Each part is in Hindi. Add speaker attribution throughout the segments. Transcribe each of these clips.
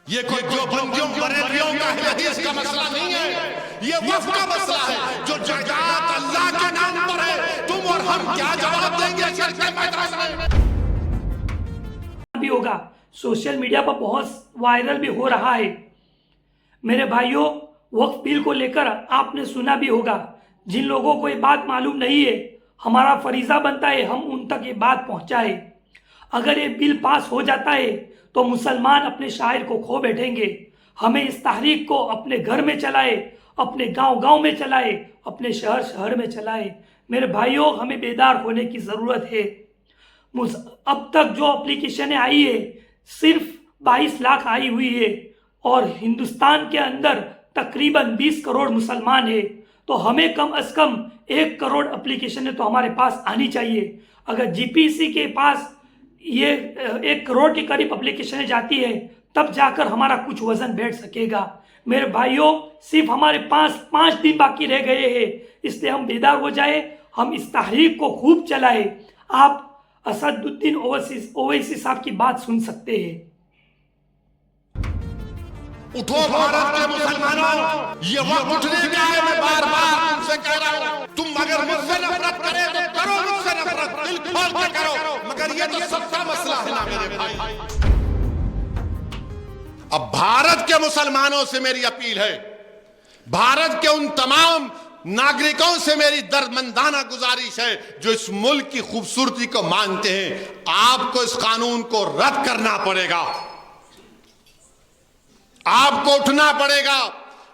Speaker 1: ये कोई जो बंदियों बरेलियों का हदीस का मसला नहीं है, ये वक्फ का मसला है। जो जायदाद अल्लाह के नाम पर है, तुम और हम क्या जवाब देंगे हशर के मैदान में?
Speaker 2: भी होगा, सोशल मीडिया पर बहुत वायरल भी हो रहा है। मेरे भाइयों, वक्फ बिल को लेकर आपने सुना भी होगा। जिन लोगों को ये बात मालूम नहीं है, हमारा फरीजा बनता है हम उन तक ये बात पहुंचाए। अगर ये बिल पास हो जाता है तो मुसलमान अपने शायर को खो बैठेंगे। हमें इस तहरीक को अपने घर में चलाए, अपने गांव-गांव में चलाए, अपने शहर में चलाए। मेरे भाइयों, हमें बेदार होने की ज़रूरत है। अब तक जो एप्लीकेशनें आई है सिर्फ 22 लाख आई हुई है और हिंदुस्तान के अंदर तकरीबन 20 करोड़ मुसलमान है, तो हमें कम से कम 1 करोड़ एप्लीकेशनें तो हमारे पास आनी चाहिए। अगर जीपीसी के पास ये 1 करोड़ के करीब एप्लीकेशनें जाती है तब जाकर हमारा कुछ वजन बैठ सकेगा। मेरे भाइयों, सिर्फ हमारे पास 5 दिन बाकी रह गए हैं, इसलिए हम बेदार हो जाए, हम इस तहरीक को खूब चलाए। आप असदुद्दीन ओवैसी साहब की बात सुन सकते हैं।
Speaker 1: उठो भारत के मुसलमानों, ये वक्त उठने का है। मैं बार बार तुमसे कह रहा हूं, तुम अगर मुझसे नफरत करे तो करो मुझसे नफरत, दिल खोल के करो, मगर ये तो सबका मसला है ना मेरे भाई। अब भारत के मुसलमानों से मेरी अपील है, भारत के उन तमाम नागरिकों से मेरी दर्दमंदाना गुजारिश है जो इस मुल्क की खूबसूरती को मानते हैं, आपको इस कानून को रद्द करना पड़ेगा, आपको उठना पड़ेगा।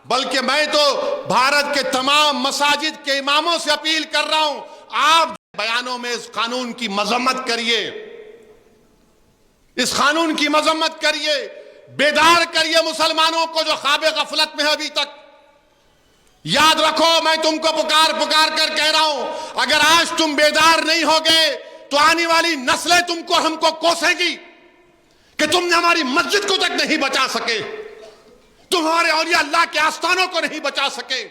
Speaker 1: बल्कि मैं तो भारत के तमाम मसाजिद के इमामों से अपील कर रहा हूं, आप बयानों में इस कानून की मजम्मत करिए, इस कानून की मजम्मत करिए, बेदार करिए मुसलमानों को जो ख्वाबे गफलत में है अभी तक। याद रखो, मैं तुमको पुकार पुकार कर कह रहा हूं, अगर आज तुम बेदार नहीं होगे तो आने वाली नस्लें तुमको हमको कोसेंगी कि तुमने हमारी मस्जिद को तक नहीं बचा सके, तुम हमारे औलिया अल्लाह के आस्थानों को नहीं बचा सके,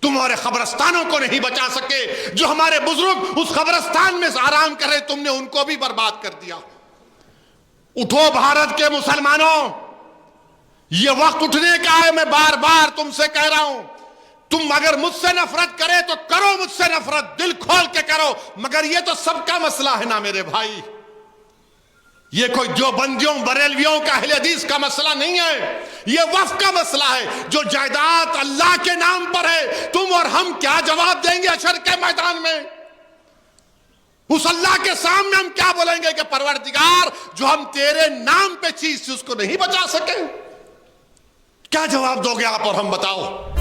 Speaker 1: तुम हमारे कब्रस्तानों को नहीं बचा सके। जो हमारे बुजुर्ग उस कब्रस्तान में आराम कर रहे, तुमने उनको भी बर्बाद कर दिया। उठो भारत के मुसलमानों, यह वक्त उठने का है। मैं बार बार तुमसे कह रहा हूं, तुम अगर मुझसे नफरत करे तो करो मुझसे नफरत, दिल खोल के करो, मगर यह तो सबका मसला है ना मेरे भाई। यह कोई जो बंदियों बरेलवियों का अहले हदीस का मसला नहीं है, यह वक्फ का मसला है। जो जायदाद अल्लाह के नाम पर है, तुम और हम क्या जवाब देंगे हशर के मैदान में? उस अल्लाह के सामने हम क्या बोलेंगे कि परवरदिगार, जो हम तेरे नाम पे चीज थी उसको नहीं बचा सके? क्या जवाब दोगे आप और हम? बताओ।